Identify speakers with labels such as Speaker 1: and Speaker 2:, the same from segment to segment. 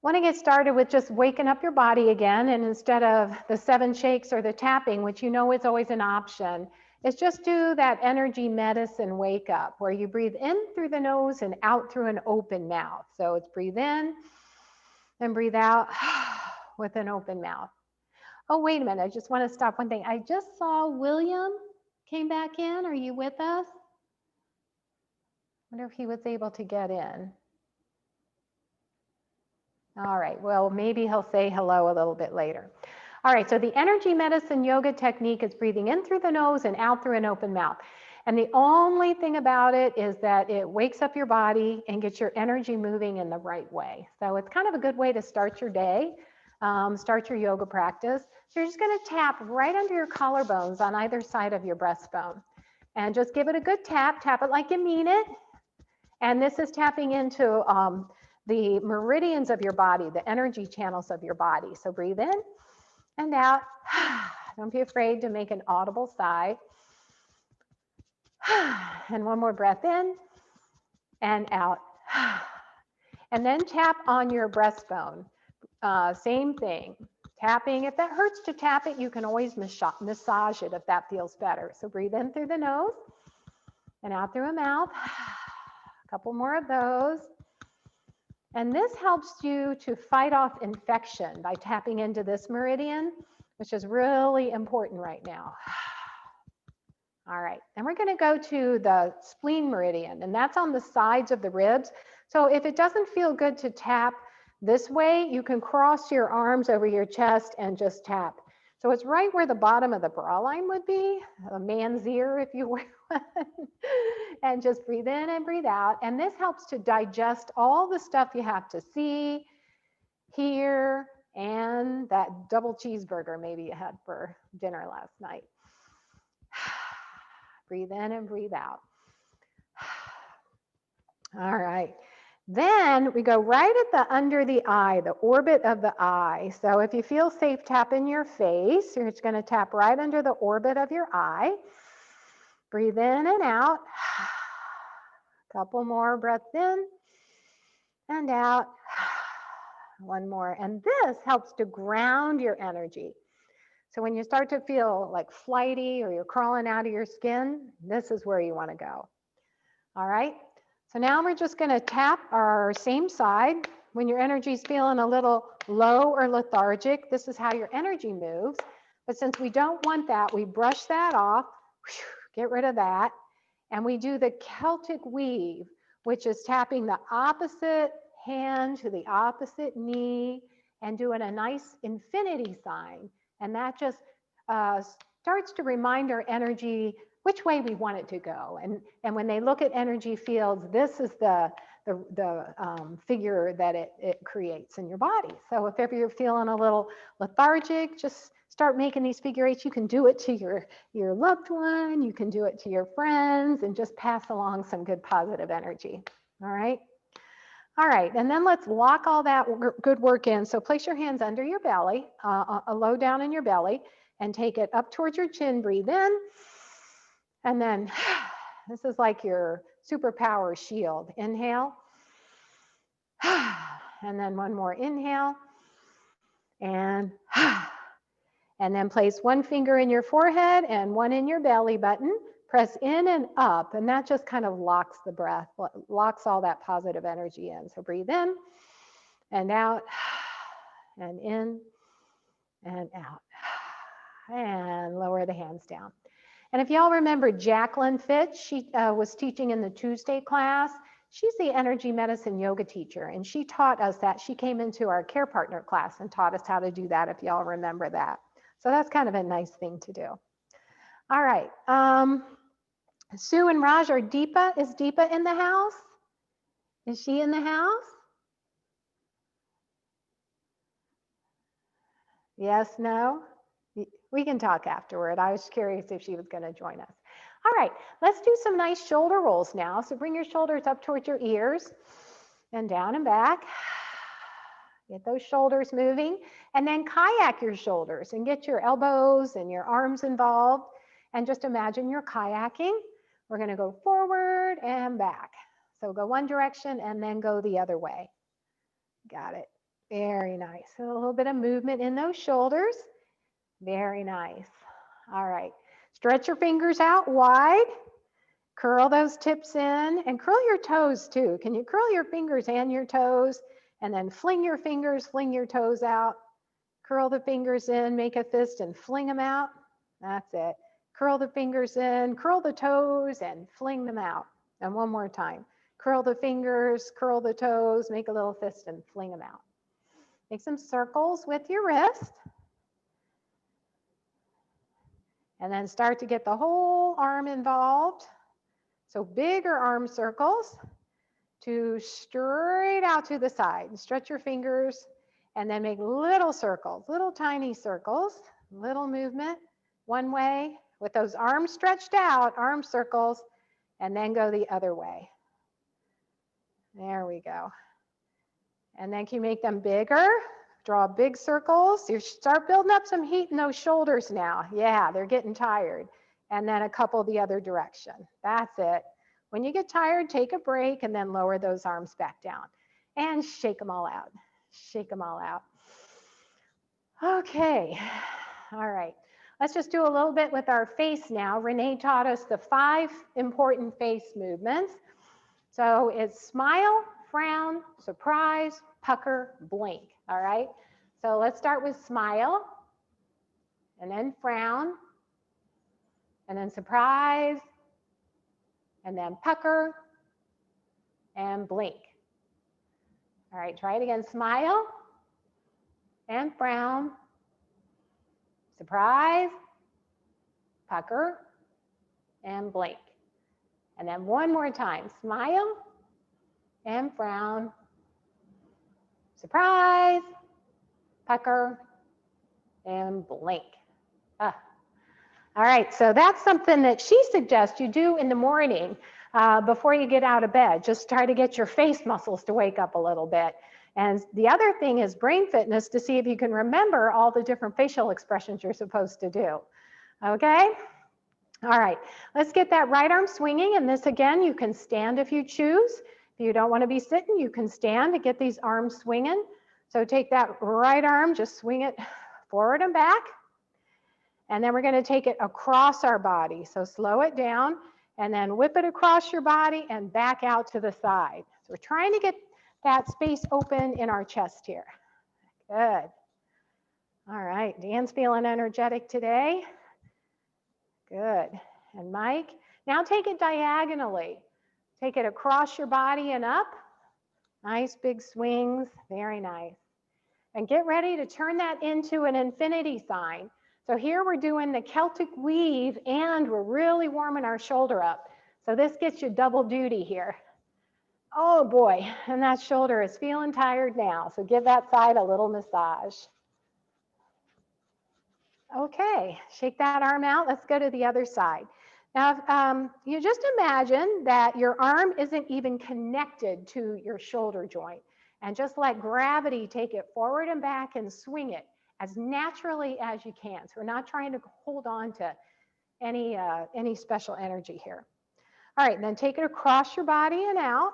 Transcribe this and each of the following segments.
Speaker 1: Want to get started with just waking up your body again, and instead of the 7 shakes or the tapping, which you know is always an option, is just do that energy medicine wake up where you breathe in through the nose and out through an open mouth. So it's breathe in and breathe out with an open mouth. Oh, wait a minute. I just want to stop one thing. I just saw William came back in. Are you with us? I wonder if he was able to get in. All right, well, maybe he'll say hello a little bit later. All right, so the energy medicine yoga technique is breathing in through the nose and out through an open mouth. And the only thing about it is that it wakes up your body and gets your energy moving in the right way. So it's kind of a good way to start your day, start your yoga practice. So you're just gonna tap right under your collarbones on either side of your breastbone. And just give it a good tap, tap it like you mean it. And this is tapping into the meridians of your body, the energy channels of your body. So breathe in and out. Don't be afraid to make an audible sigh. And one more breath in and out. And then tap on your breastbone. Same thing. Tapping. If that hurts to tap it, you can always massage it if that feels better. So breathe in through the nose and out through a mouth. A couple more of those. And this helps you to fight off infection by tapping into this meridian, which is really important right now. All right, and we're going to go to the spleen meridian, and that's on the sides of the ribs. So if it doesn't feel good to tap this way, you can cross your arms over your chest and just tap. So it's right where the bottom of the bra line would be, a man's ear if you will. And just breathe in and breathe out. And this helps to digest all the stuff you have to see, hear, and that double cheeseburger maybe you had for dinner last night. Breathe in and breathe out. All right. Then we go right at the under the eye, the orbit of the eye. So if you feel safe, tap in your face. You're just going to tap right under the orbit of your eye. Breathe in and out. Couple more breaths in and out. One more. And this helps to ground your energy. So when you start to feel like flighty or you're crawling out of your skin, this is where you want to go. All right. So now we're just going to tap our same side. When your energy is feeling a little low or lethargic, this is how your energy moves. But since we don't want that, we brush that off, get rid of that. And we do the Celtic weave, which is tapping the opposite hand to the opposite knee and doing a nice infinity sign. And that just starts to remind our energy which way we want it to go. And when they look at energy fields, this is the figure that it creates in your body. So if ever you're feeling a little lethargic, just start making these figure eights. You can do it to your loved one, you can do it to your friends, and just pass along some good positive energy. All right. All right, and then let's lock all that good work in. So place your hands under your belly, low down in your belly, and take it up towards your chin. Breathe in. And then this is like your superpower shield. Inhale. And then one more inhale. And then place one finger in your forehead and one in your belly button. Press in and up, and that just kind of locks the breath, locks all that positive energy in. So breathe in and out and in and out. And lower the hands down. And if y'all remember Jacqueline Fitch, she was teaching in the Tuesday class. She's the energy medicine yoga teacher, and she taught us that. She came into our care partner class and taught us how to do that, if y'all remember that. So that's kind of a nice thing to do. All right. Sue and Raj, are Deepa, is Deepa in the house? Is she in the house? Yes, no? We can talk afterward. I was curious if she was going to join us. All right, let's do some nice shoulder rolls now. So bring your shoulders up towards your ears and down and back. Get those shoulders moving, and then kayak your shoulders and get your elbows and your arms involved, and just imagine you're kayaking. We're going to go forward and back. So go one direction and then go the other way. Got it. Very nice. A little bit of movement in those shoulders. Very nice. All right. Stretch your fingers out wide. Curl those tips in and curl your toes too. Can you curl your fingers and your toes and then fling your fingers, fling your toes out? Curl the fingers in, make a fist and fling them out. That's it. Curl the fingers in, curl the toes and fling them out. And one more time. Curl the fingers, curl the toes, make a little fist and fling them out. Make some circles with your wrist. And then start to get the whole arm involved. So bigger arm circles to straight out to the side. Stretch your fingers and then make little circles, little tiny circles, little movement one way with those arms stretched out, arm circles, and then go the other way. There we go. And then can you make them bigger? Draw big circles. You start building up some heat in those shoulders now. Yeah, they're getting tired. And then a couple the other direction. That's it. When you get tired, take a break and then lower those arms back down. And shake them all out. Shake them all out. Okay. All right. Let's just do a little bit with our face now. Renee taught us the 5 important face movements. So it's smile, frown, surprise, pucker, blink. All right. So let's start with smile, and then frown, and then surprise, and then pucker, and blink. All right, try it again. Smile, and frown, surprise, pucker, and blink. And then one more time. Smile, and frown, surprise, pucker, and blink. All right, so that's something that she suggests you do in the morning before you get out of bed. Just try to get your face muscles to wake up a little bit. And the other thing is brain fitness to see if you can remember all the different facial expressions you're supposed to do. Okay? All right, let's get that right arm swinging. And this again, you can stand if you choose. If you don't want to be sitting, you can stand to get these arms swinging. So take that right arm, just swing it forward and back. And then we're going to take it across our body. So slow it down and then whip it across your body and back out to the side. So we're trying to get that space open in our chest here. Good. All right, Dan's feeling energetic today. Good. And Mike, now take it diagonally. Take it across your body and up. Nice big swings, very nice. And get ready to turn that into an infinity sign. So here we're doing the Celtic weave and we're really warming our shoulder up. So this gets you double duty here. Oh boy, and that shoulder is feeling tired now. So give that side a little massage. Okay, shake that arm out. Let's go to the other side. Now, you just imagine that your arm isn't even connected to your shoulder joint, and just let gravity take it forward and back and swing it as naturally as you can. So we're not trying to hold on to any special energy here. All right, then take it across your body and out,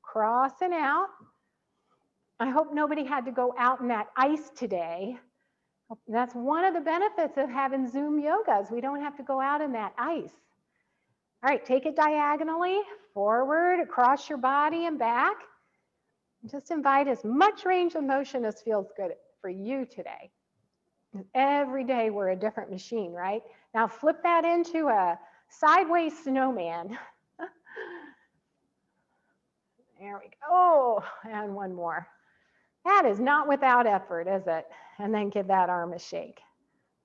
Speaker 1: cross and out. I hope nobody had to go out in that ice today. That's one of the benefits of having Zoom yogas. We don't have to go out in that ice. All right, take it diagonally, forward, across your body and back. Just invite as much range of motion as feels good for you today. Every day we're a different machine, right? Now flip that into a sideways snowman. There we go. Oh, and one more. That is not without effort, is it? And then give that arm a shake.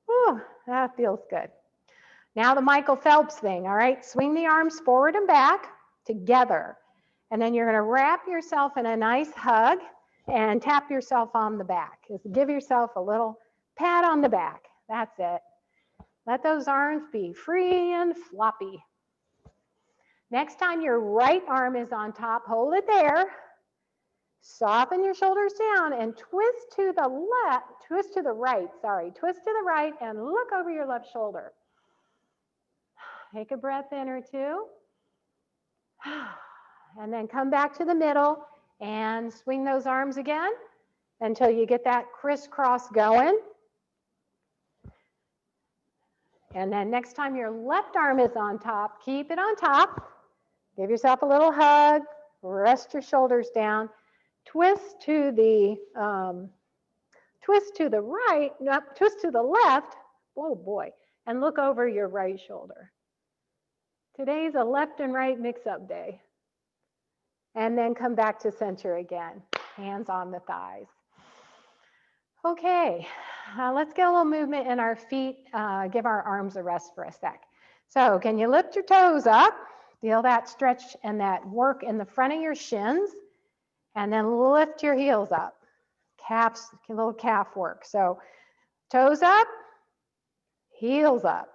Speaker 1: Whew, that feels good. Now the Michael Phelps thing, all right? Swing the arms forward and back together. And then you're gonna wrap yourself in a nice hug and tap yourself on the back. Just give yourself a little pat on the back. That's it. Let those arms be free and floppy. Next time your right arm is on top, hold it there. Soften your shoulders down and twist to the right, twist to the right and look over your left shoulder. Take a breath in or two. And then come back to the middle and swing those arms again. until you get that crisscross going. And then next time your left arm is on top, keep it on top. Give yourself a little hug, rest your shoulders down, twist to the right, no, twist to the left, oh boy, and look over your right shoulder. Today's a left and right mix-up day. And then come back to center again, hands on the thighs. Okay, let's get a little movement in our feet, give our arms a rest for a sec. So can you lift your toes up? Feel that stretch and that work in the front of your shins, and then lift your heels up. Calves, a little calf work. So toes up, heels up.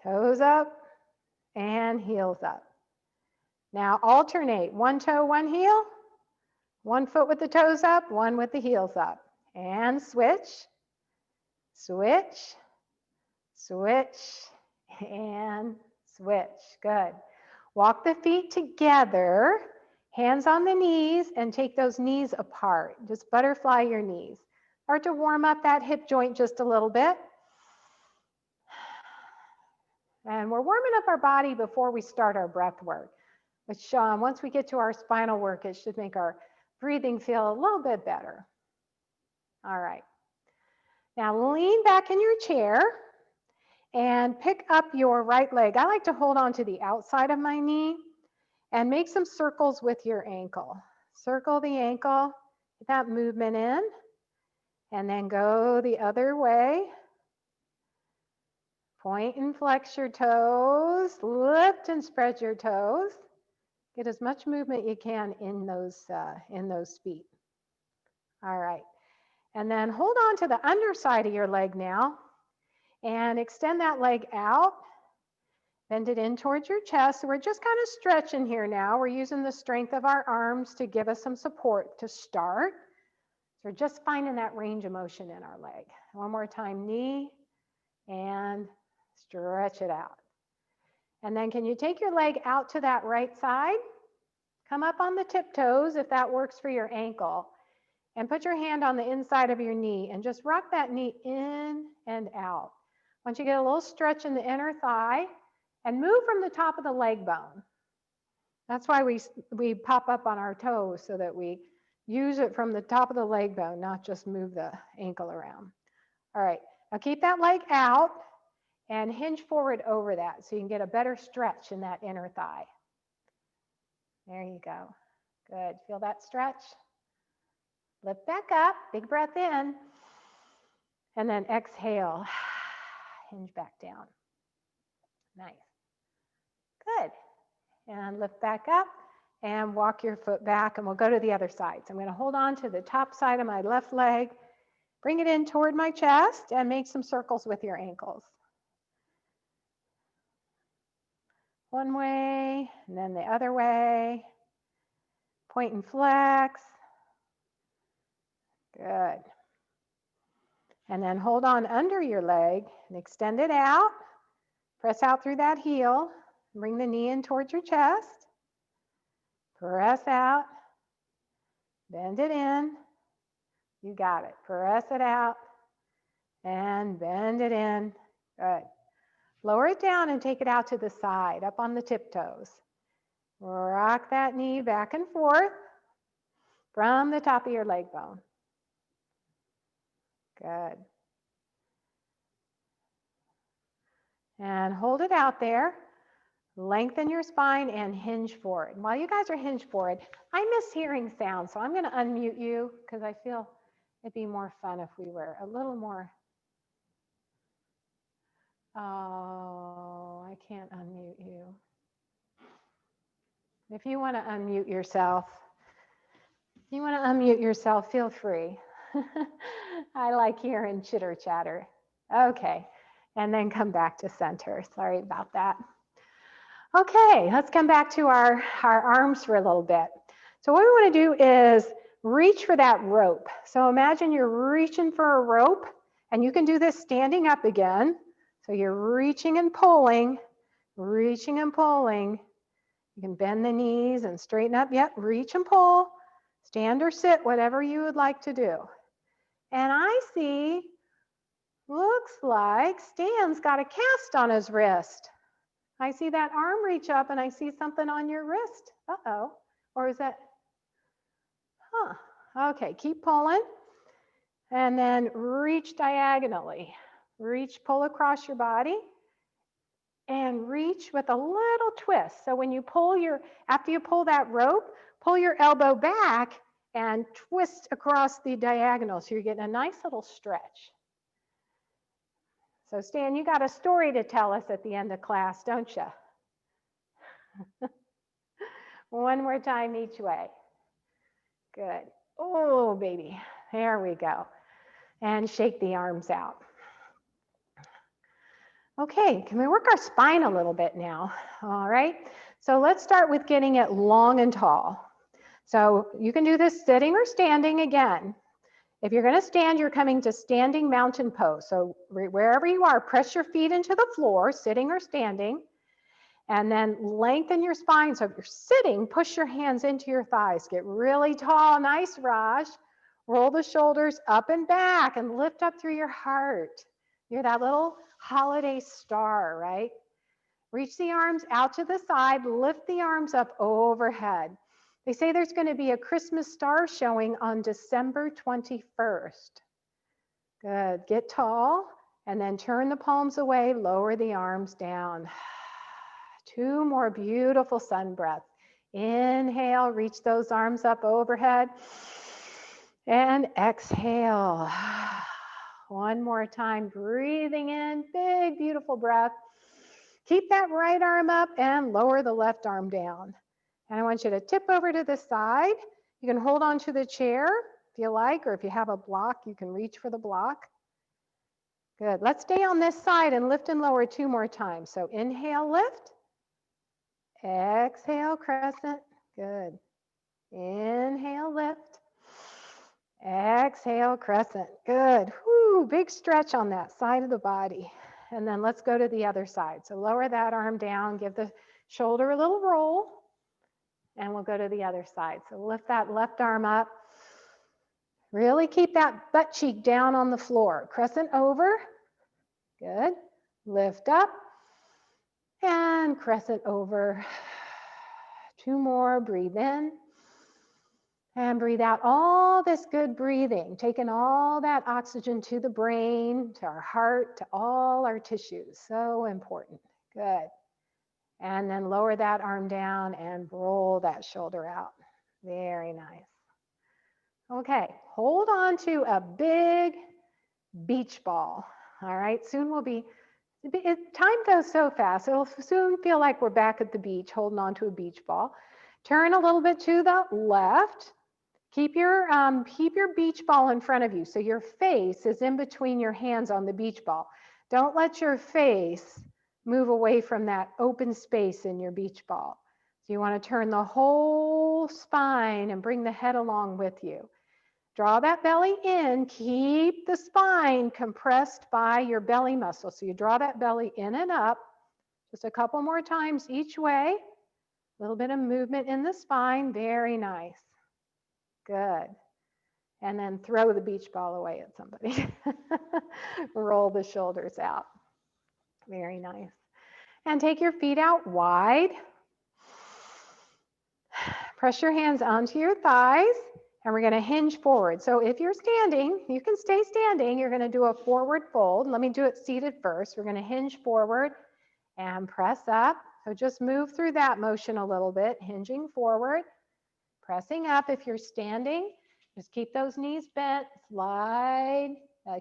Speaker 1: Toes up and heels up. Now alternate, one toe, one heel, one foot with the toes up, one with the heels up. And switch, switch, switch, and switch. Good. Walk the feet together, hands on the knees, and take those knees apart. Just butterfly your knees. Start to warm up that hip joint just a little bit. And we're warming up our body before we start our breath work, which once we get to our spinal work, it should make our breathing feel a little bit better. All right. Now lean back in your chair and pick up your right leg. I like to hold on to the outside of my knee and make some circles with your ankle. Circle the ankle, get that movement in, and then go the other way. Point and flex your toes, lift and spread your toes. Get as much movement you can in those feet. All right. And then hold on to the underside of your leg now and extend that leg out. Bend it in towards your chest. So we're just kind of stretching here now. We're using the strength of our arms to give us some support to start. So we're just finding that range of motion in our leg. One more time, knee and stretch it out. And then can you take your leg out to that right side? Come up on the tiptoes if that works for your ankle. And put your hand on the inside of your knee and just rock that knee in and out. Once you get a little stretch in the inner thigh, and move from the top of the leg bone. That's why we pop up on our toes, so that we use it from the top of the leg bone, not just move the ankle around. All right, now keep that leg out and hinge forward over that so you can get a better stretch in that inner thigh. There you go. Good. Feel that stretch? Lift back up, big breath in, and then exhale. Hinge back down. Nice. Good. And lift back up and walk your foot back, and we'll go to the other side. So I'm going to hold on to the top side of my left leg, bring it in toward my chest, and make some circles with your ankles. One way, and then the other way. Point and flex. Good. And then hold on under your leg and extend it out. Press out through that heel. Bring the knee in towards your chest. Press out. Bend it in. You got it. Press it out and bend it in. Good. Lower it down and take it out to the side, up on the tiptoes. Rock that knee back and forth from the top of your leg bone. Good. And hold it out there. Lengthen your spine and hinge forward. And while you guys are hinged forward, I miss hearing sound, so I'm going to unmute you because I feel it'd be more fun if we were a little more. Oh, I can't unmute you. If you want to unmute yourself, feel free. I like hearing chitter chatter. Okay, and then come back to center. Sorry about that. Okay, let's come back to our arms for a little bit. So what we want to do is reach for that rope. So imagine you're reaching for a rope, and you can do this standing up again. So you're reaching and pulling, reaching and pulling. You can bend the knees and straighten up. Yep, reach and pull, Stand or sit, whatever you would like to do. And I see, looks like Stan's got a cast on his wrist. I see that arm reach up and I see something on your wrist. Uh-oh. Or is that, okay, keep pulling. And then reach diagonally. Reach, pull across your body. And reach with a little twist. So when you pull after you pull that rope, pull your elbow back and twist across the diagonal. So you're getting a nice little stretch. So Stan, you got a story to tell us at the end of class, don't you? One more time each way. Good. Oh, baby. There we go. And shake the arms out. Okay, can we work our spine a little bit now? All right. So let's start with getting it long and tall. So you can do this sitting or standing again. If you're going to stand, you're coming to standing mountain pose. So wherever you are, press your feet into the floor, sitting or standing, and then lengthen your spine. So if you're sitting, push your hands into your thighs. Get really tall. Nice, Raj. Roll the shoulders up and back and lift up through your heart. You're that little holiday star, right? Reach the arms out to the side. Lift the arms up overhead. They say there's going to be a Christmas star showing on December 21st. Good. Get tall and then turn the palms away. Lower the arms down. 2 more beautiful sun breaths. Inhale, reach those arms up overhead. And exhale. 1 more time, breathing in, big, beautiful breath. Keep that right arm up and lower the left arm down. And I want you to tip over to the side. You can hold on to the chair if you like, or if you have a block, you can reach for the block. Good. Let's stay on this side and lift and lower 2 more times. So inhale, lift. Exhale, crescent. Good. Inhale, lift. Exhale, crescent. Good. Whoo, big stretch on that side of the body. And then let's go to the other side. So lower that arm down, give the shoulder a little roll, and we'll go to the other side. So lift that left arm up. Really keep that butt cheek down on the floor. Crescent over. Good. Lift up and crescent over. 2 more. Breathe in. And breathe out all this good breathing, taking all that oxygen to the brain, to our heart, to all our tissues. So important. Good. And then lower that arm down and roll that shoulder out. Very nice. Okay, hold on to a big beach ball. All right, soon we'll be, time goes so fast. It'll soon feel like we're back at the beach, holding on to a beach ball. Turn a little bit to the left. Keep your beach ball in front of you. So your face is in between your hands on the beach ball. Don't let your face move away from that open space in your beach ball. So you want to turn the whole spine and bring the head along with you. Draw that belly in. Keep the spine compressed by your belly muscle. So you draw that belly in and up. Just a couple more times each way. A little bit of movement in the spine. Very nice. Good. And then throw the beach ball away at somebody. Roll the shoulders out. Very nice. And take your feet out wide. Press your hands onto your thighs, and we're going to hinge forward. So if you're standing, you can stay standing. You're going to do a forward fold. Let me do it seated first. We're going to hinge forward and press up. So just move through that motion a little bit, hinging forward. Pressing up. If you're standing, just keep those knees bent, slide,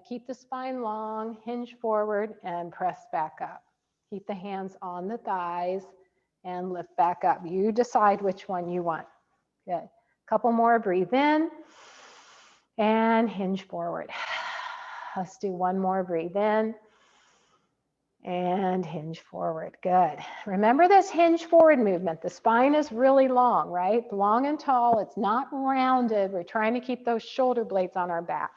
Speaker 1: keep the spine long, hinge forward, and press back up. Keep the hands on the thighs and lift back up. You decide which one you want. Good. Couple more. Breathe in and hinge forward. Let's do 1 more. Breathe in and hinge forward. Good. Remember this hinge forward movement. The spine is really long, right? Long and tall. It's not rounded. We're trying to keep those shoulder blades on our back.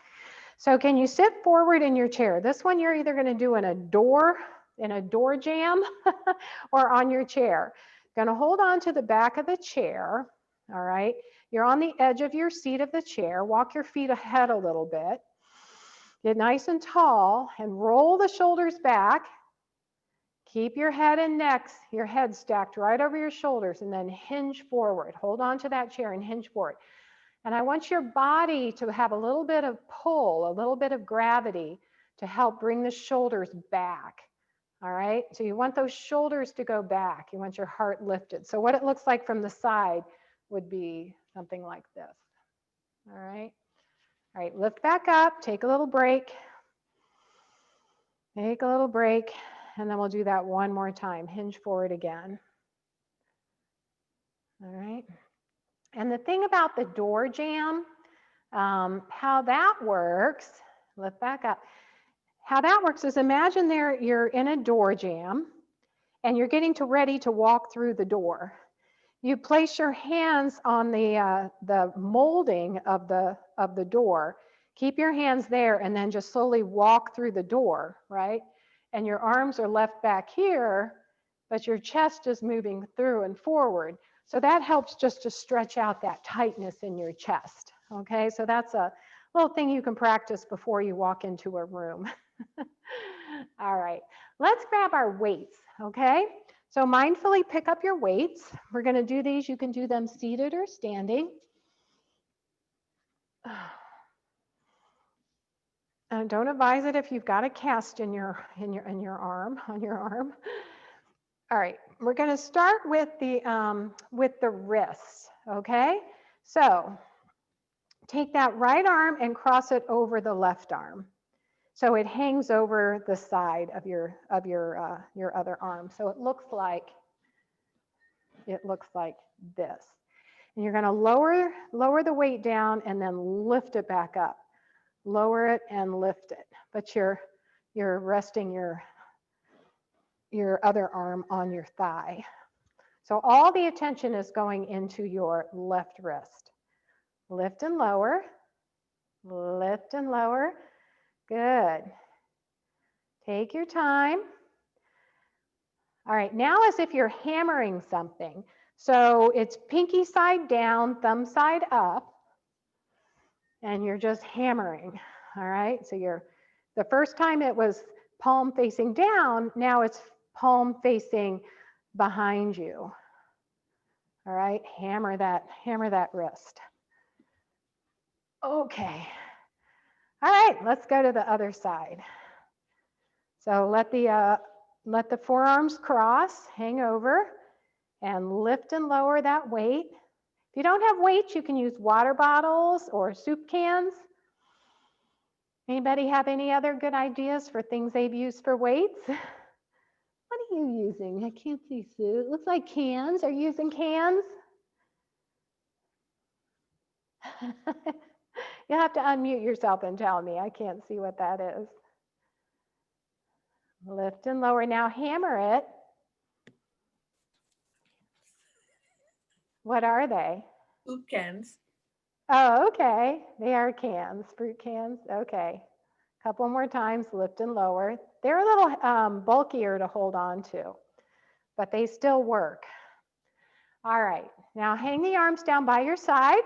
Speaker 1: So can you sit forward in your chair? This one you're either going to do in a door jam or on your chair. Going to hold on to the back of the chair. All right. You're on the edge of your seat of the chair. Walk your feet ahead a little bit. Get nice and tall and roll the shoulders back. Keep your head and neck, your head stacked right over your shoulders, and then hinge forward. Hold on to that chair and hinge forward. And I want your body to have a little bit of pull, a little bit of gravity to help bring the shoulders back. All right, so you want those shoulders to go back. You want your heart lifted. So what it looks like from the side would be something like this. All right, lift back up, take a little break. Take a little break. And then we'll do that one more time. Hinge forward again. All right. And the thing about the door jamb, how that works, lift back up. How that works is imagine you're in a door jamb and you're getting ready to walk through the door. You place your hands on the molding of the door. Keep your hands there and then just slowly walk through the door, right? And your arms are left back here, but your chest is moving through and forward. So that helps just to stretch out that tightness in your chest, okay? So that's a little thing you can practice before you walk into a room. All right, let's grab our weights, okay? So mindfully pick up your weights. We're gonna do these, you can do them seated or standing. And don't advise it if you've got a cast in your arm, on your arm. All right, we're going to start with the wrists, okay? So take that right arm and cross it over the left arm. So it hangs over the side of your other arm. So it looks like this. And you're going to lower the weight down and then lift it back up. Lower it and lift it, but you're resting your other arm on your thigh. So all the attention is going into your left wrist. Lift and lower, lift and lower. Good. Take your time. All right, now as if you're hammering something. So it's pinky side down, thumb side up. And you're just hammering, all right? So the first time it was palm facing down, now it's palm facing behind you. All right, hammer that wrist. Okay. All right, let's go to the other side. So let the forearms cross, hang over, and lift and lower that weight. If you don't have weights, you can use water bottles or soup cans. Anybody have any other good ideas for things they've used for weights? What are you using? I can't see, Sue. It looks like cans. Are you using cans? You'll have to unmute yourself and tell me. I can't see what that is. Lift and lower. Now hammer it. What are they?
Speaker 2: Fruit cans.
Speaker 1: Oh, okay. They are cans, fruit cans. Okay. Couple more times, lift and lower. They're a little bulkier to hold on to, but they still work. All right. Now hang the arms down by your side.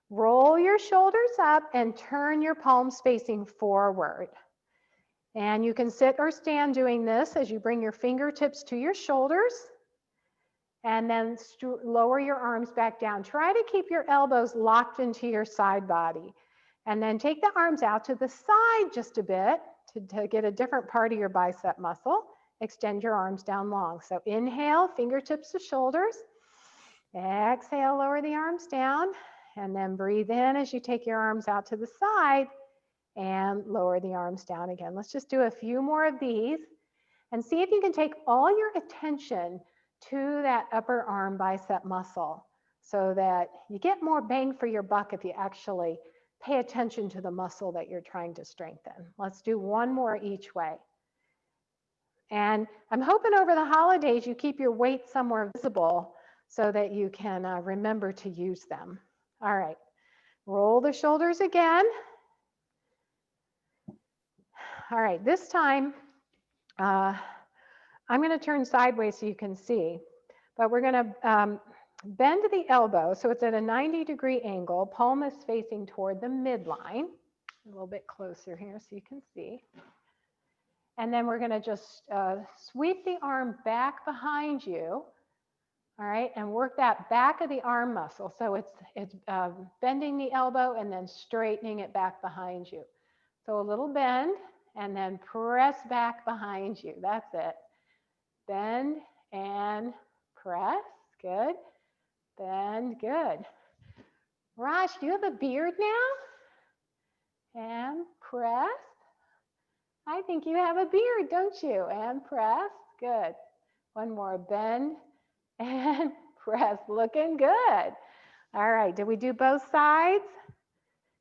Speaker 1: Roll your shoulders up and turn your palms facing forward. And you can sit or stand doing this as you bring your fingertips to your shoulders. And then lower your arms back down. Try to keep your elbows locked into your side body. And then take the arms out to the side just a bit to get a different part of your bicep muscle. Extend your arms down long. So inhale, fingertips to shoulders. Exhale, lower the arms down. And then breathe in as you take your arms out to the side and lower the arms down again. Let's just do a few more of these and see if you can take all your attention to that upper arm bicep muscle so that you get more bang for your buck if you actually pay attention to the muscle that you're trying to strengthen. Let's do one more each way. And I'm hoping over the holidays you keep your weights somewhere visible so that you can remember to use them. All right, roll the shoulders again. All right, this time I'm going to turn sideways so you can see, but we're going to Bend the elbow so it's at a 90-degree angle. Palm is facing toward the midline. A little bit closer here so you can see. And then we're going to just sweep the arm back behind you. All right, and work that back of the arm muscle. So it's bending the elbow and then straightening it back behind you. So a little bend and then press back behind you. That's it. Bend and press. Good. Bend. Good. Raj, do you have a beard now? And press. I think you have a beard, don't you? And press. Good. One more. Bend and press. Looking good. All right. Did we do both sides?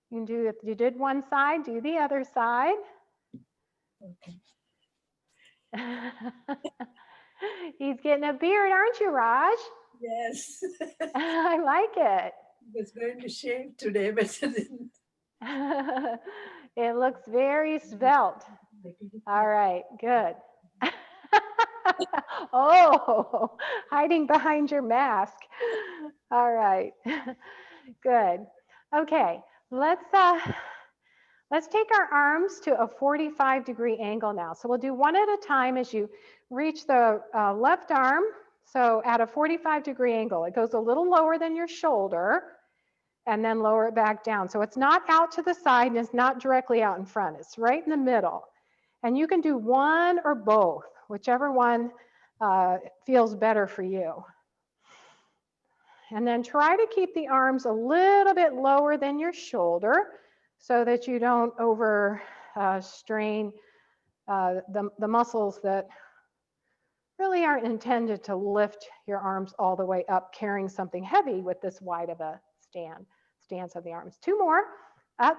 Speaker 1: You can do, if you did one side, do the other side.
Speaker 2: Okay.
Speaker 1: He's getting a beard, aren't you, Raj?
Speaker 2: Yes.
Speaker 1: I like it.
Speaker 2: I was going to shave today, but I didn't.
Speaker 1: It looks very svelte. All right, good. Oh, hiding behind your mask. All right, good. Okay, let's take our arms to a 45-degree angle now. So we'll do one at a time as you reach the left arm. So at a 45-degree angle, it goes a little lower than your shoulder and then lower it back down. So it's not out to the side and it's not directly out in front. It's right in the middle. And you can do one or both, whichever one feels better for you. And then try to keep the arms a little bit lower than your shoulder so that you don't over strain the muscles that really aren't intended to lift your arms all the way up, carrying something heavy with this wide of a stance of the arms. Two more, up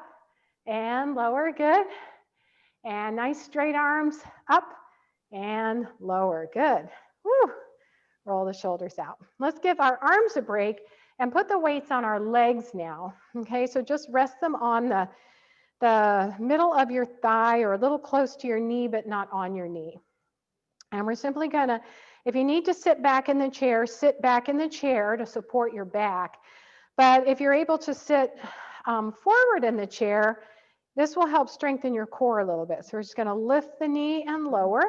Speaker 1: and lower, good. And nice straight arms, up and lower, good. Woo. Roll the shoulders out. Let's give our arms a break and put the weights on our legs now. Okay, so just rest them on the middle of your thigh or a little close to your knee, but not on your knee. And we're simply gonna, if you need to sit back in the chair, sit back in the chair to support your back. But if you're able to sit forward in the chair, this will help strengthen your core a little bit. So we're just gonna lift the knee and lower.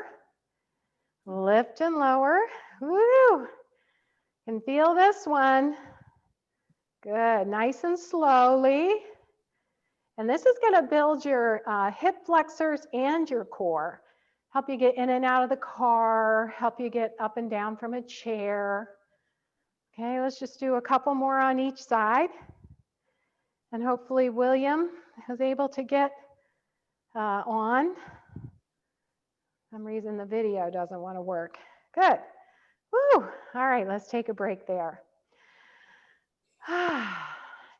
Speaker 1: Lift and lower. Woo! Can feel this one. Good, nice and slowly. And this is gonna build your hip flexors and your core. Help you get in and out of the car, help you get up and down from a chair. Okay, let's just do a couple more on each side. And hopefully William is able to get on. For some reason the video doesn't want to work. Good. Woo! All right, let's take a break there.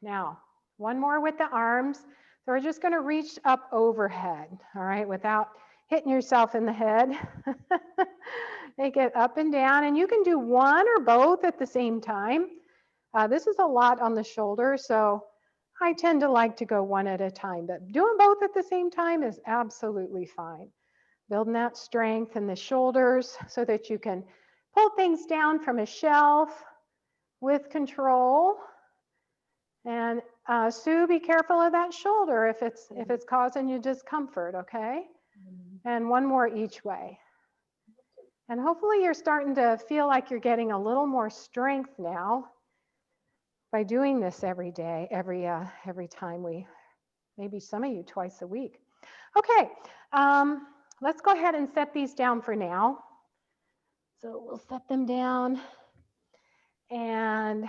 Speaker 1: Now, one more with the arms. So we're just going to reach up overhead, all right, without hitting yourself in the head. Take it up and down, and you can do one or both at the same time. This is a lot on the shoulder, so I tend to like to go one at a time, but doing both at the same time is absolutely fine. Building that strength in the shoulders so that you can pull things down from a shelf with control. And Sue, be careful of that shoulder if it's causing you discomfort, okay? And one more each way. And hopefully you're starting to feel like you're getting a little more strength now by doing this every day, every time maybe some of you twice a week. Okay, let's go ahead and set these down for now. So we'll set them down and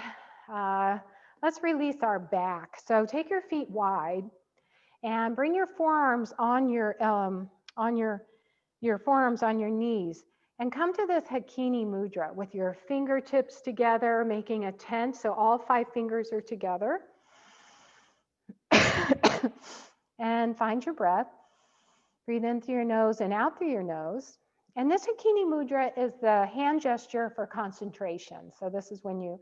Speaker 1: let's release our back. So take your feet wide and bring your forearms on your forearms on your knees and come to this Hakini Mudra with your fingertips together, making a tent. So all 5 fingers are together. And find your breath. Breathe in through your nose and out through your nose. And this Hakini Mudra is the hand gesture for concentration. So this is when you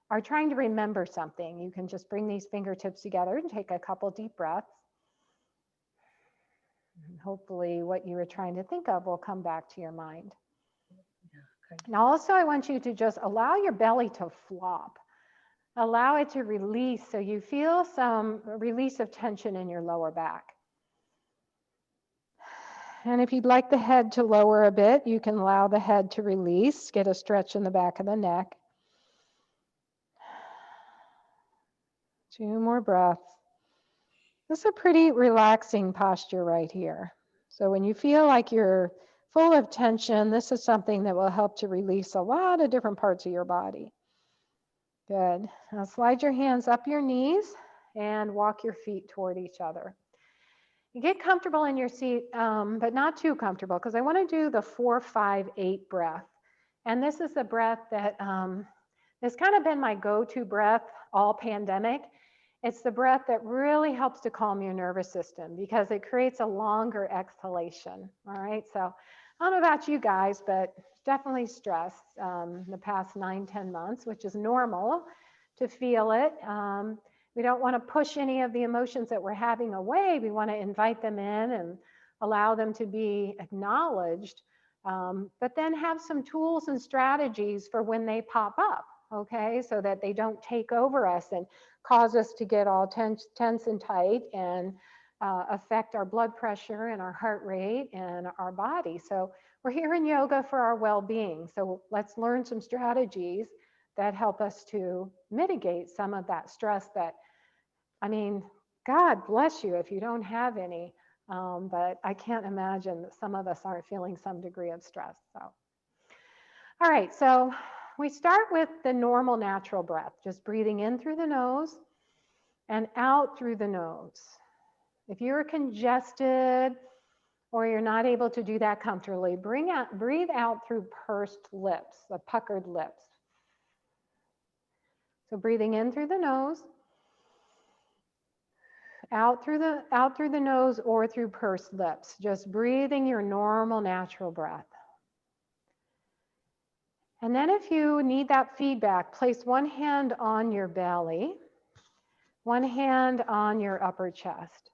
Speaker 1: are trying to remember something. You can just bring these fingertips together and take a couple deep breaths. And hopefully what you were trying to think of will come back to your mind. Now also I want you to just allow your belly to flop. Allow it to release so you feel some release of tension in your lower back. And if you'd like the head to lower a bit, you can allow the head to release, get a stretch in the back of the neck. 2 more breaths. This is a pretty relaxing posture right here. So when you feel like you're full of tension, this is something that will help to release a lot of different parts of your body. Good. Now slide your hands up your knees and walk your feet toward each other. You get comfortable in your seat, but not too comfortable, because I want to do the 4-5-8 breath. And this is the breath that has kind of been my go-to breath all pandemic. It's the breath that really helps to calm your nervous system because it creates a longer exhalation. All right. So I don't know about you guys, but definitely stressed the past 9-10 months, which is normal to feel it. We don't want to push any of the emotions that we're having away. We want to invite them in and allow them to be acknowledged, but then have some tools and strategies for when they pop up, okay, so that they don't take over us and cause us to get all tense and tight and affect our blood pressure and our heart rate and our body. So we're here in yoga for our well-being. So let's learn some strategies that help us to mitigate some of that stress that, I mean, God bless you if you don't have any, but I can't imagine that some of us aren't feeling some degree of stress. So, all right, so we start with the normal natural breath, just breathing in through the nose and out through the nose. If you're congested or you're not able to do that comfortably, breathe out through pursed lips, the puckered lips. So breathing in through the nose, out through the nose or through pursed lips, just breathing your normal natural breath. And then if you need that feedback, place one hand on your belly, one hand on your upper chest.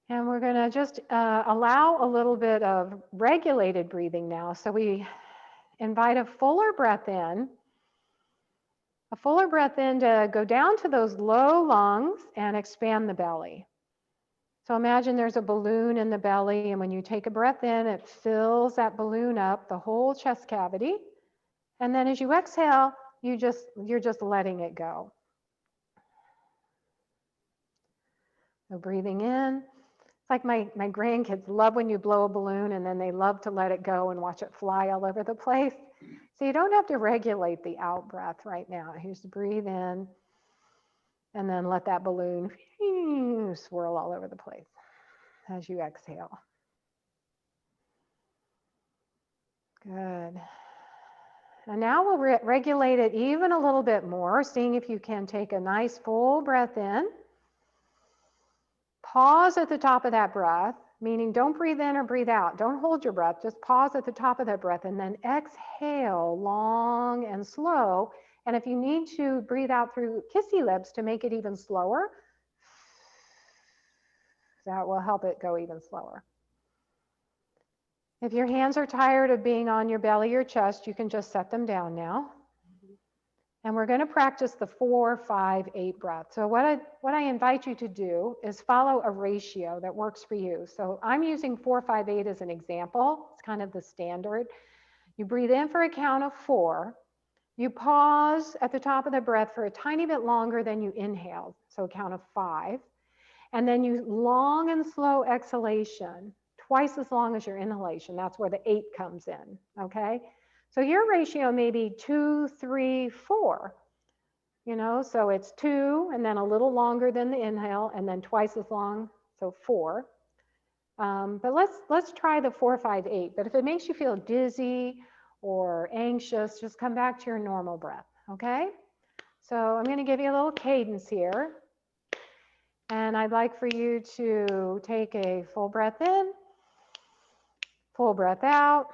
Speaker 1: And we're going to just allow a little bit of regulated breathing now. So we invite a fuller breath in to go down to those low lungs and expand the belly. So imagine there's a balloon in the belly, and when you take a breath in, it fills that balloon up, the whole chest cavity. And then as you exhale, you're just letting it go. So breathing in. It's like my grandkids love when you blow a balloon and then they love to let it go and watch it fly all over the place. So you don't have to regulate the out breath right now. You just breathe in and then let that balloon swirl all over the place as you exhale. Good. And now we'll regulate it even a little bit more, seeing if you can take a nice full breath in. Pause at the top of that breath, meaning don't breathe in or breathe out. Don't hold your breath. Just pause at the top of that breath and then exhale long and slow. And if you need to breathe out through kissy lips to make it even slower, that will help it go even slower. If your hands are tired of being on your belly or chest, you can just set them down now. And we're going to practice the 4-5-8 breath. So what I invite you to do is follow a ratio that works for you. So I'm using 4-5-8 as an example. It's kind of the standard. You breathe in for a count of 4. You pause at the top of the breath for a tiny bit longer than you inhaled. So a count of 5. And then you long and slow exhalation, twice as long as your inhalation. That's where the 8 comes in, okay? So your ratio may be 2, 3, 4, so it's 2 and then a little longer than the inhale and then twice as long, so 4. But let's try the 4-5-8. But if it makes you feel dizzy or anxious, just come back to your normal breath, okay? So I'm going to give you a little cadence here. And I'd like for you to take a full breath in, full breath out.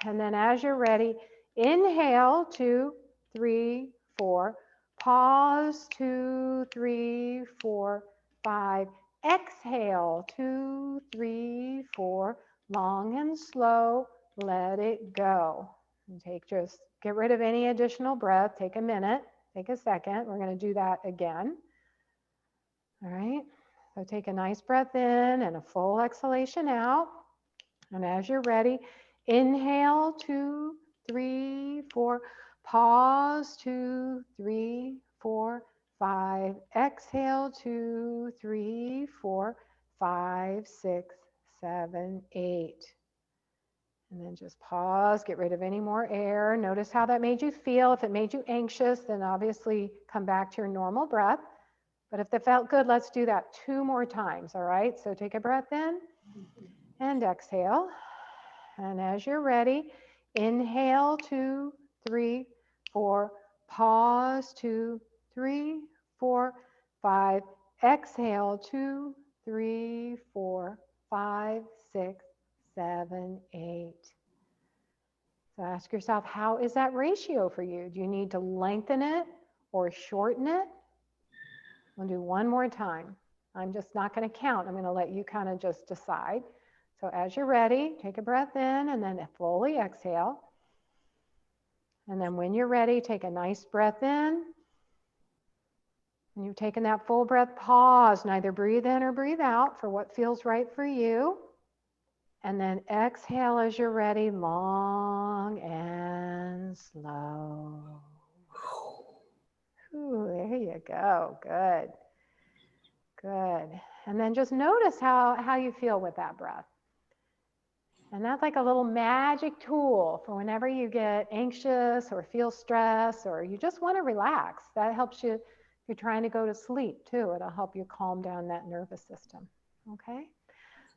Speaker 1: And then as you're ready, inhale, 2, 3, 4. Pause, 2, 3, 4, 5. Exhale, 2, 3, 4. Long and slow, let it go. And just get rid of any additional breath. Take a minute, take a second. We're going to do that again. All right. So take a nice breath in and a full exhalation out. And as you're ready, inhale, 2, 3, 4. Pause, 2, 3, 4, 5. Exhale, 2, 3, 4, 5, 6, 7, 8. And then just pause, get rid of any more air. Notice how that made you feel. If it made you anxious, then obviously come back to your normal breath. But if that felt good, let's do that 2 more times, all right? So take a breath in and exhale. And as you're ready, inhale, 2, 3, 4. Pause, 2, 3, 4, 5. Exhale, 2, 3, 4, 5, 6, 7, 8. So ask yourself, how is that ratio for you? Do you need to lengthen it or shorten it? We'll do one more time. I'm just not going to count. I'm going to let you kind of just decide. So as you're ready, take a breath in and then fully exhale. And then when you're ready, take a nice breath in. And you've taken that full breath, pause, neither breathe in or breathe out for what feels right for you. And then exhale as you're ready, long and slow. Ooh, there you go. Good. Good. And then just notice how you feel with that breath. And that's like a little magic tool for whenever you get anxious or feel stress or you just want to relax. That helps you if you're trying to go to sleep too. It'll help you calm down that nervous system. Okay?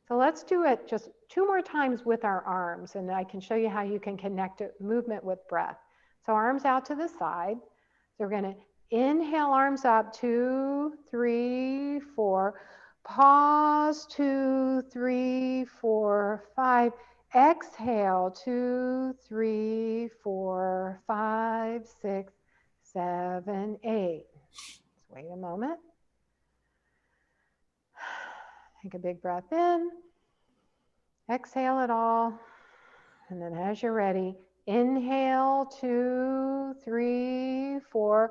Speaker 1: So let's do it just 2 more times with our arms, and I can show you how you can connect movement with breath. So arms out to the side. So we're going to inhale, arms up, 2, 3, 4. Pause, 2, 3, 4, 5. Exhale, 2, 3, 4, 5, 6, 7, 8. Just wait a moment. Take a big breath in. Exhale it all. And then as you're ready, inhale, 2, 3, 4.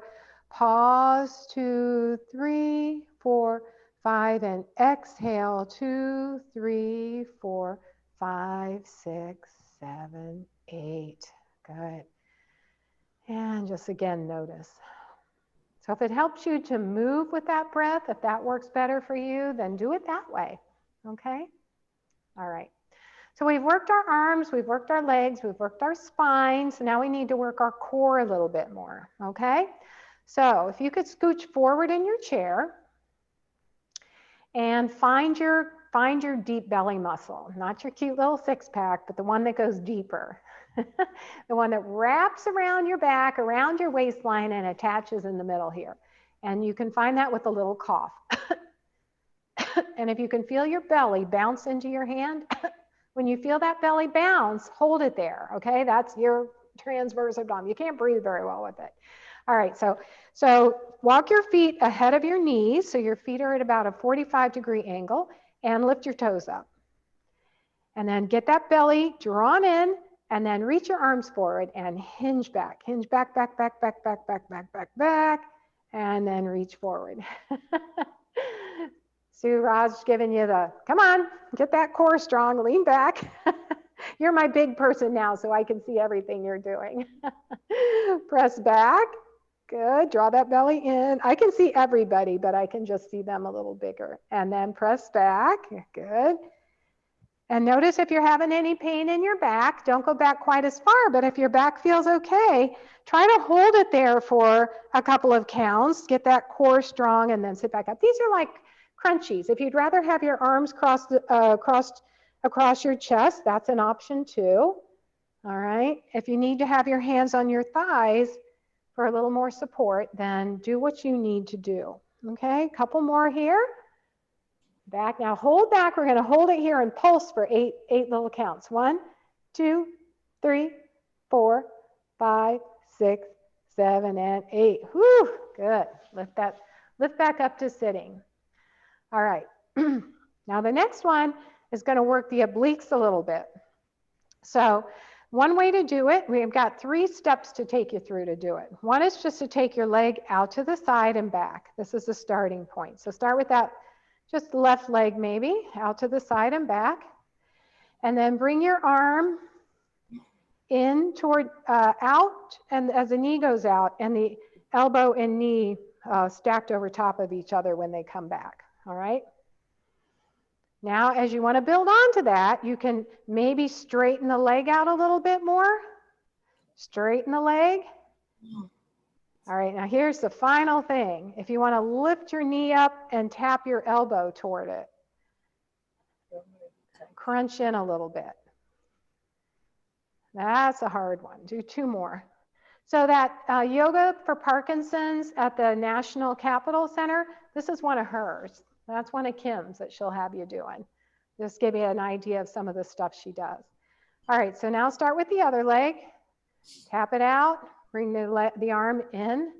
Speaker 1: Pause, 2, 3, 4, 5. And exhale, 2, 3, 4, 5, 6, 7, 8. Good. And just again, notice. So if it helps you to move with that breath, if that works better for you, then do it that way. Okay? All right. So we've worked our arms, we've worked our legs, we've worked our spine. So now we need to work our core a little bit more. Okay? So if you could scooch forward in your chair and find your deep belly muscle, not your cute little six-pack, but the one that goes deeper. The one that wraps around your back, around your waistline, and attaches in the middle here. And you can find that with a little cough. And if you can feel your belly bounce into your hand, when you feel that belly bounce, hold it there, okay? That's your transverse abdomen. You can't breathe very well with it. All right, so walk your feet ahead of your knees, so your feet are at about a 45-degree angle, and lift your toes up. And then get that belly drawn in, and then reach your arms forward and hinge back, back, back, back, back, back, back, back, back, back, and then reach forward. Sue Raj giving you the, come on, get that core strong, lean back. You're my big person now, so I can see everything you're doing. Press back. Good. Draw that belly in. I can see everybody, but I can just see them a little bigger. And then press back. Good. And notice if you're having any pain in your back, don't go back quite as far, but if your back feels okay, try to hold it there for a couple of counts, get that core strong, and then sit back up. These are like crunchies. If you'd rather have your arms crossed across your chest, that's an option too. All right. If you need to have your hands on your thighs for a little more support, then do what you need to do. Okay, couple more here. Back. Now hold back. We're going to hold it here and pulse for eight little counts. 1, 2, 3, 4, 5, 6, 7, and 8. Whew, good. Lift back up to sitting. All right. Now the next one is going to work the obliques a little bit. So One way to do it, we've got 3 steps to take you through to do it. One is just to take your leg out to the side and back. This is the starting point. So start with that, just the left leg maybe, out to the side and back. And then bring your arm in toward, out, and as the knee goes out, and the elbow and knee stacked over top of each other when they come back, all right? Now, as you want to build onto that, you can maybe straighten the leg out a little bit more. Straighten the leg. All right, now here's the final thing. If you want to lift your knee up and tap your elbow toward it, crunch in a little bit. That's a hard one. Do 2 more. So that yoga for Parkinson's at the National Capital Center, this is one of hers. That's one of Kim's that she'll have you doing. Just give you an idea of some of the stuff she does. All right, so now start with the other leg. Tap it out, bring the arm in,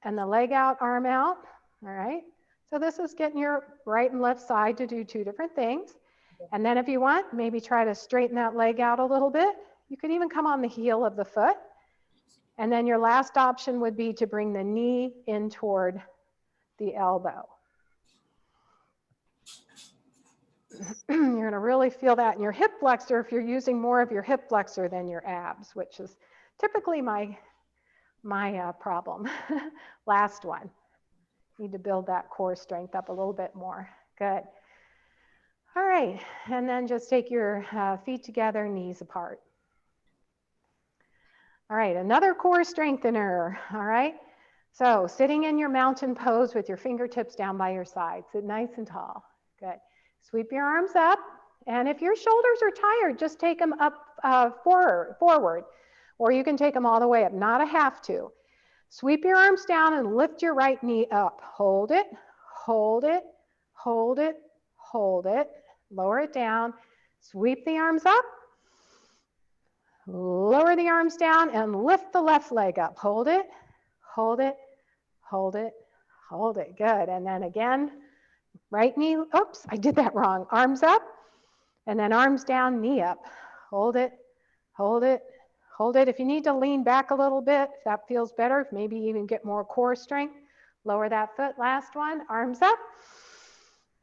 Speaker 1: and the leg out, arm out. All right, so this is getting your right and left side to do 2 different things. And then if you want, maybe try to straighten that leg out a little bit. You could even come on the heel of the foot. And then your last option would be to bring the knee in toward the elbow. You're going to really feel that in your hip flexor if you're using more of your hip flexor than your abs, which is typically my problem. Last one. Need to build that core strength up a little bit more. Good. All right, and then just take your feet together, knees apart. All right, another core strengthener, all right? So sitting in your mountain pose with your fingertips down by your side, sit nice and tall, good. Sweep your arms up, and if your shoulders are tired, just take them up forward, or you can take them all the way up, not a have to. Sweep your arms down and lift your right knee up. Hold it, hold it, hold it, hold it, lower it down, sweep the arms up, lower the arms down and lift the left leg up. Hold it, hold it, hold it, hold it. Good. And then again, right knee, oops, I did that wrong. Arms up, and then arms down, knee up. Hold it, hold it, hold it. If you need to lean back a little bit, if that feels better, maybe even get more core strength, lower that foot. Last one, arms up.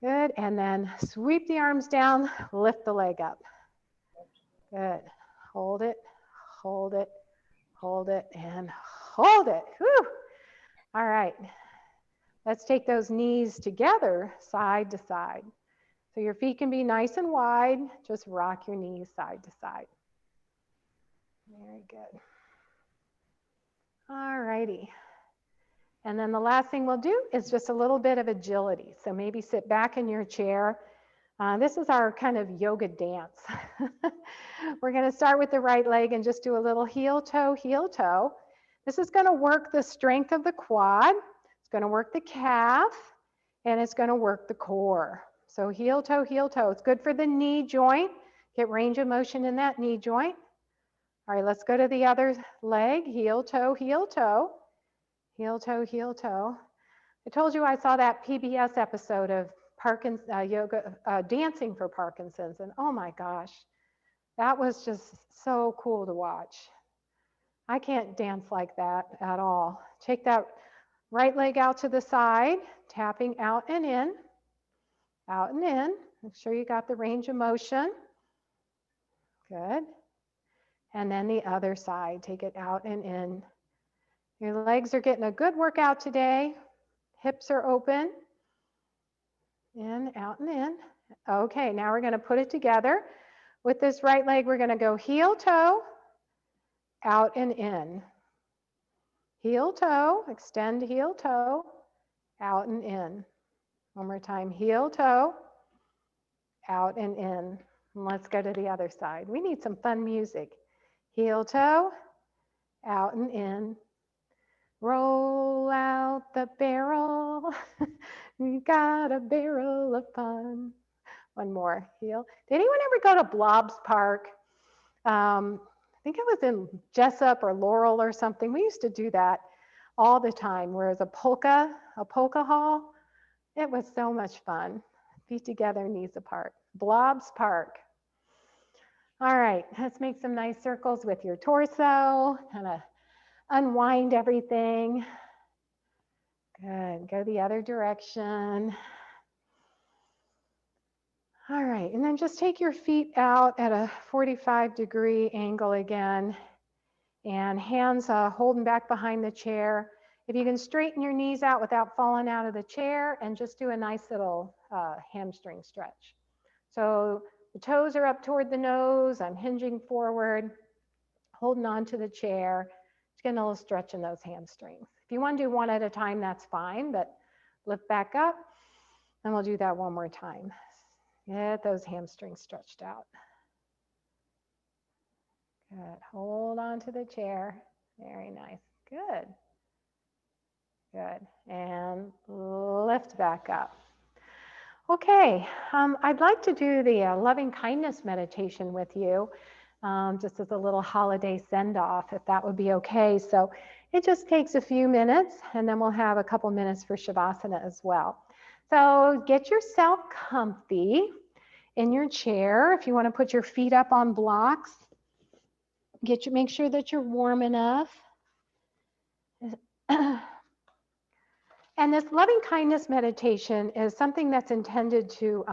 Speaker 1: Good. And then sweep the arms down, lift the leg up. Good. Hold it, hold it, hold it, and hold it. Whew. All right. Let's take those knees together, side to side. So your feet can be nice and wide. Just rock your knees side to side. Very good. All righty. And then the last thing we'll do is just a little bit of agility. So maybe sit back in your chair. This is our kind of yoga dance. We're going to start with the right leg and just do a little heel toe, heel toe. This is going to work the strength of the quad. It's going to work the calf, and it's going to work the core. So heel toe, heel toe. It's good for the knee joint. Get range of motion in that knee joint. All right, let's go to the other leg. Heel toe, heel toe. Heel toe, heel toe. I told you I saw that PBS episode of yoga, dancing for Parkinson's, and oh my gosh, that was just so cool to watch. I can't dance like that at all. Take that right leg out to the side, tapping out and in, out and in. Make sure you got the range of motion. Good. And then the other side, take it out and in. Your legs are getting a good workout today. Hips are open. In, out, and in. Okay, now we're going to put it together. With this right leg, we're going to go heel toe, out and in. Heel toe, extend heel toe, out and in. One more time, heel toe, out and in. And let's go to the other side. We need some fun music. Heel toe, out and in. Roll out the barrel. We got a barrel of fun. One more. Heel. Did anyone ever go to Blob's Park? I think it was in Jessup or Laurel or something. We used to do that all the time. Where it was a polka hall. It was so much fun. Feet together, knees apart. Blob's Park. All right, let's make some nice circles with your torso. Kind of unwind everything. Good. Go the other direction. All right, and then just take your feet out at a 45-degree angle again, and hands holding back behind the chair. If you can straighten your knees out without falling out of the chair, and just do a nice little hamstring stretch. So the toes are up toward the nose. I'm hinging forward, holding on to the chair. Just getting a little stretch in those hamstrings. If you want to do one at a time, that's fine, but lift back up, and we'll do that one more time. Get those hamstrings stretched out. Good. Hold on to the chair. Very nice. Good. Good. And lift back up. Okay. I'd like to do the loving kindness meditation with you, just as a little holiday send-off, if that would be okay. So it just takes a few minutes, and then we'll have a couple minutes for Shavasana as well. So get yourself comfy in your chair. If you want to put your feet up on blocks, make sure that you're warm enough. And this loving kindness meditation is something that's intended to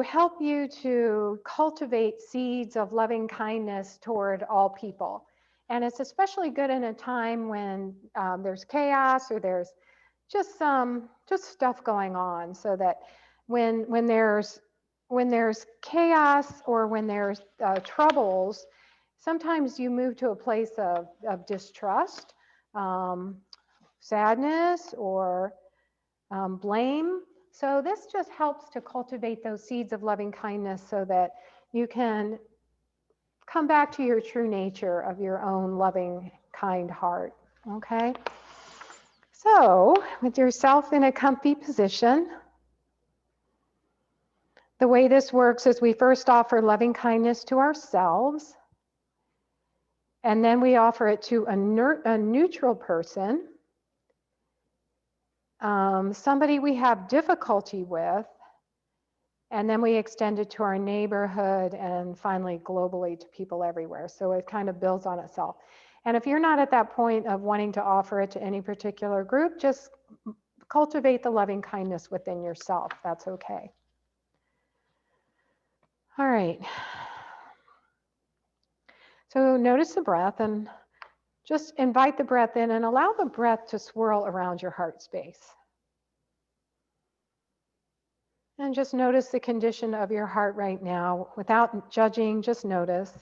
Speaker 1: help you to cultivate seeds of loving kindness toward all people. And it's especially good in a time when there's chaos, or there's just stuff going on, so that when there's chaos, or when there's troubles, sometimes you move to a place of distrust, sadness, or blame. So this just helps to cultivate those seeds of loving kindness, so that you can come back to your true nature of your own loving, kind heart. Okay? So with yourself in a comfy position, the way this works is we first offer loving kindness to ourselves, and then we offer it to a neutral person, somebody we have difficulty with, and then we extend it to our neighborhood, and finally globally to people everywhere. So it kind of builds on itself. And if you're not at that point of wanting to offer it to any particular group, just cultivate the loving kindness within yourself. That's okay. All right. So notice the breath, and just invite the breath in, and allow the breath to swirl around your heart space. And just notice the condition of your heart right now without judging, just notice.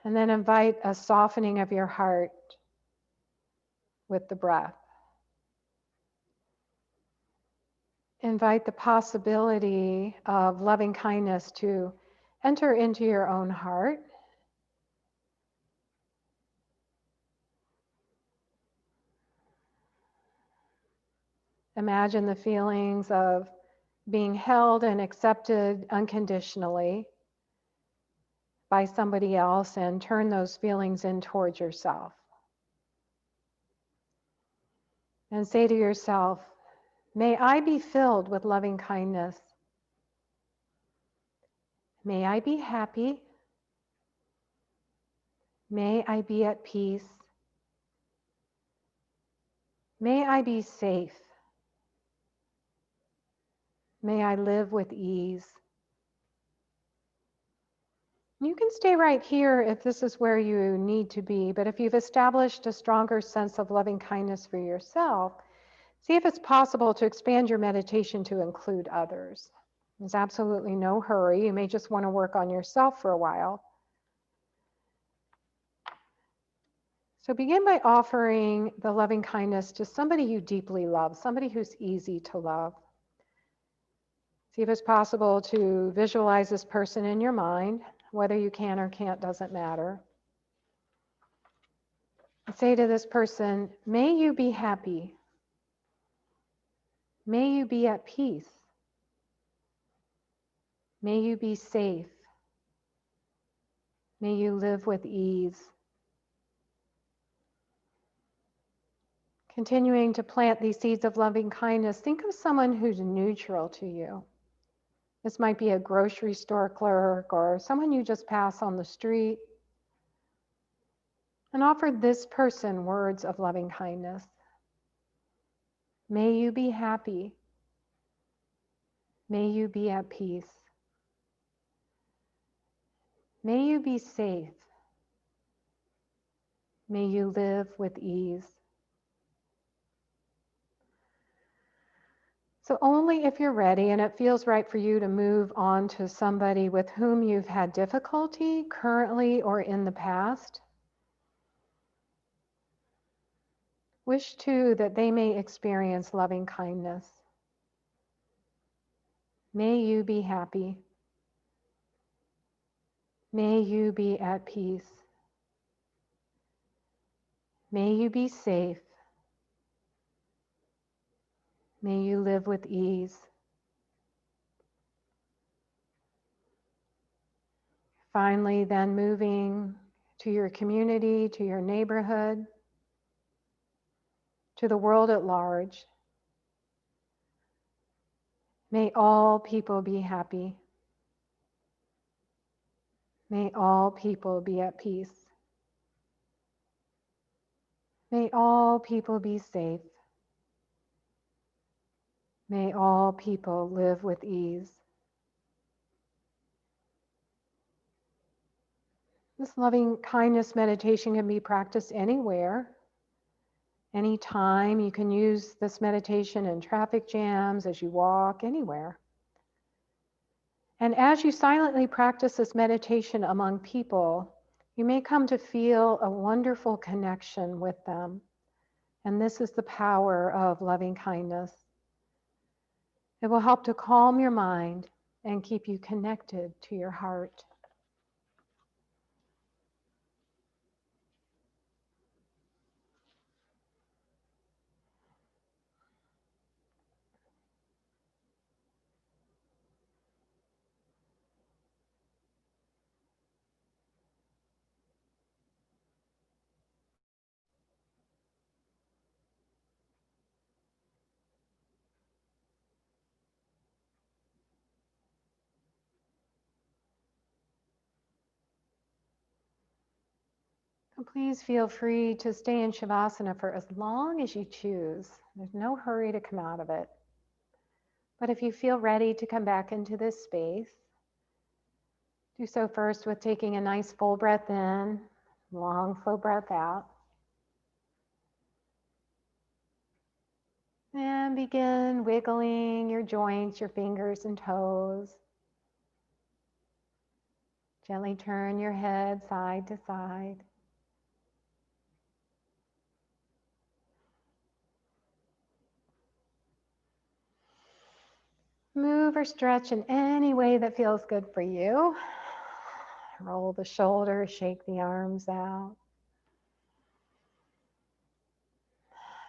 Speaker 1: And then invite a softening of your heart with the breath. Invite the possibility of loving kindness to enter into your own heart. Imagine the feelings of being held and accepted unconditionally by somebody else, and turn those feelings in towards yourself. And say to yourself, may I be filled with loving kindness. May I be happy. May I be at peace. May I be safe. May I live with ease. You can stay right here if this is where you need to be, but if you've established a stronger sense of loving kindness for yourself, see if it's possible to expand your meditation to include others. There's absolutely no hurry. You may just want to work on yourself for a while. So begin by offering the loving kindness to somebody you deeply love, somebody who's easy to love. See if it's possible to visualize this person in your mind. Whether you can or can't doesn't matter. Say to this person, may you be happy. May you be at peace. May you be safe. May you live with ease. Continuing to plant these seeds of loving kindness, think of someone who's neutral to you. This might be a grocery store clerk or someone you just pass on the street. And offer this person words of loving kindness. May you be happy. May you be at peace. May you be safe. May you live with ease. So only if you're ready and it feels right for you to move on to somebody with whom you've had difficulty currently or in the past. Wish too that they may experience loving kindness. May you be happy. May you be at peace. May you be safe. May you live with ease. Finally, then moving to your community, to your neighborhood, to the world at large. May all people be happy. May all people be at peace. May all people be safe. May all people live with ease. This loving kindness meditation can be practiced anywhere, anytime. You can use this meditation in traffic jams, as you walk, anywhere. And as you silently practice this meditation among people, you may come to feel a wonderful connection with them. And this is the power of loving kindness. It will help to calm your mind and keep you connected to your heart. So please feel free to stay in Shavasana for as long as you choose. There's no hurry to come out of it. But if you feel ready to come back into this space, do so first with taking a nice full breath in, long, slow breath out. And begin wiggling your joints, your fingers and toes. Gently turn your head side to side. Move or stretch in any way that feels good for you. Roll the shoulders, shake the arms out.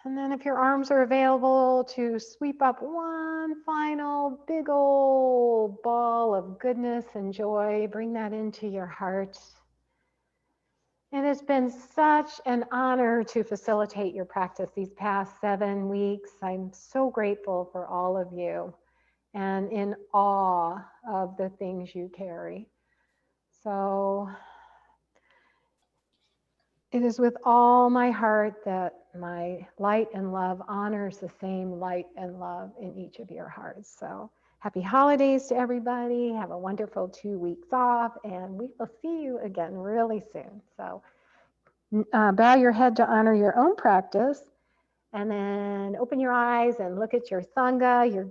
Speaker 1: And then if your arms are available, to sweep up one final big old ball of goodness and joy, bring that into your heart. It has been such an honor to facilitate your practice these past 7 weeks. I'm so grateful for all of you and in awe of the things you carry. So it is with all my heart that my light and love honors the same light and love in each of your hearts. So happy holidays to everybody. Have a wonderful 2 weeks off, and we will see you again really soon. So bow your head to honor your own practice, and then open your eyes and look at your Sangha, your